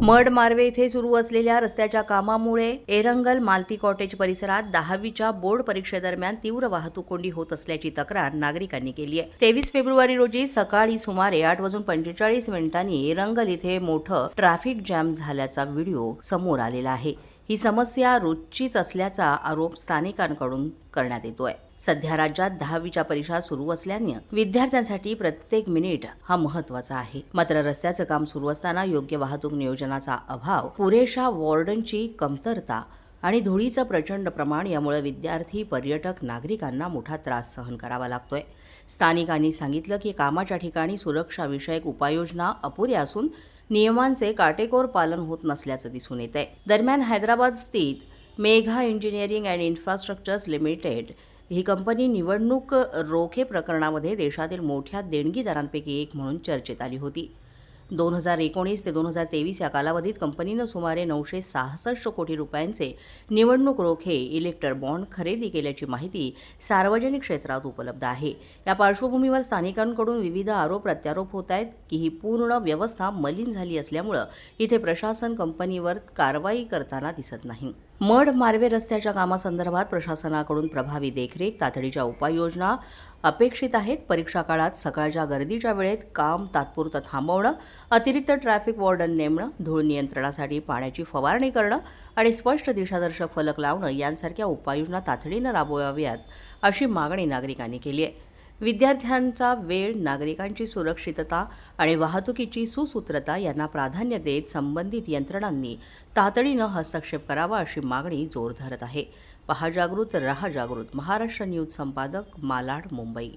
Mud Marve येथे सुरू असलेल्या रस्त्याच्या कामामुळे एरंगल मालती कॉटेज परिसरात 10वीच्या बोर्ड परीक्षेदरम्यान तीव्र वाहतूक कोंडी होत असल्याची तक्रार नागरिकांनी केली आहे। 23 फेब्रुवारी रोजी सकाळी सुमारे 8:45 एरंगल इथे मोठं ट्रॅफिक जॅम झाल्याचा व्हिडिओ समोर आलेला आहे। ही समस्या रोजचीच असल्याचा आरोप स्थानिकांकडून करण्यात येतोय। सध्या राज्यात 10वीच्या परीक्षा सुरू असल्याने विद्यार्थ्यांसाठी प्रत्येक मिनिट हा महत्त्वाचा आहे। मात्र रस्त्याचं काम सुरू असताना योग्य वाहतूक नियोजनाचा अभाव, पुरेशा वॉर्डनची कमतरता आणि धुळीचं प्रचंड प्रमाण यामुळे विद्यार्थी, पर्यटक, नागरिकांना मोठा त्रास सहन करावा लागतोय। स्थानिकांनी सांगितलं की कामाच्या ठिकाणी सुरक्षाविषयक उपाययोजना अपुऱ्या असून नियमांचे काटेकोर पालन होत नसल्याचं दिसून येत आहे। दरम्यान हैदराबाद स्थित Megha engineering and infrastructures limited he company निवडणूक रोखे प्रकरणामध्ये देशातील मोठ्या देणगीदारांपैकी एक म्हणून चर्चेत आली होती। 2019 ते 2023 या कालावधीत कंपनीनं सुमारे 966 कोटी रुपयांचे निवडणूक रोखे इलेक्टर बॉन्ड खरेदी केल्याची माहिती सार्वजनिक क्षेत्रात उपलब्ध आहे। या पार्श्वभूमीवर स्थानिकांकडून विविध आरोप प्रत्यारोप होत आहेत की ही पूर्ण व्यवस्था मलिन झाली असल्यामुळे इथे प्रशासन कंपनीवर कारवाई करताना दिसत नाही। मड मार्वे रस्त्याच्या कामासंदर्भात प्रशासनाकडून प्रभावी देखरेख, तातडीच्या उपाययोजना अपेक्षित आहेत। परीक्षा काळात सकाळच्या गर्दीच्या वेळेत काम तात्पुरतं थांबवणं, अतिरिक्त ट्रॅफिक वॉर्डन नेमणं, धूळ नियंत्रणासाठी पाण्याची फवारणी करणं आणि स्पष्ट दिशादर्शक फलक लावणं यांसारख्या उपाययोजना तातडीनं राबवाव्यात अशी मागणी नागरिकांनी केली आहे। विद्यार्थ्यांचा वेळ, नागरिकांची सुरक्षितता आणि वाहतुकीची सुसूत्रता यांना प्राधान्य देत संबंधित यंत्रणांनी तातडीनं हस्तक्षेप करावा अशी मागणी जोर धरत आहे। पहा जागृत, रहा जागृत। महाराष्ट्र न्यूज संपादक, मालाड, मुंबई।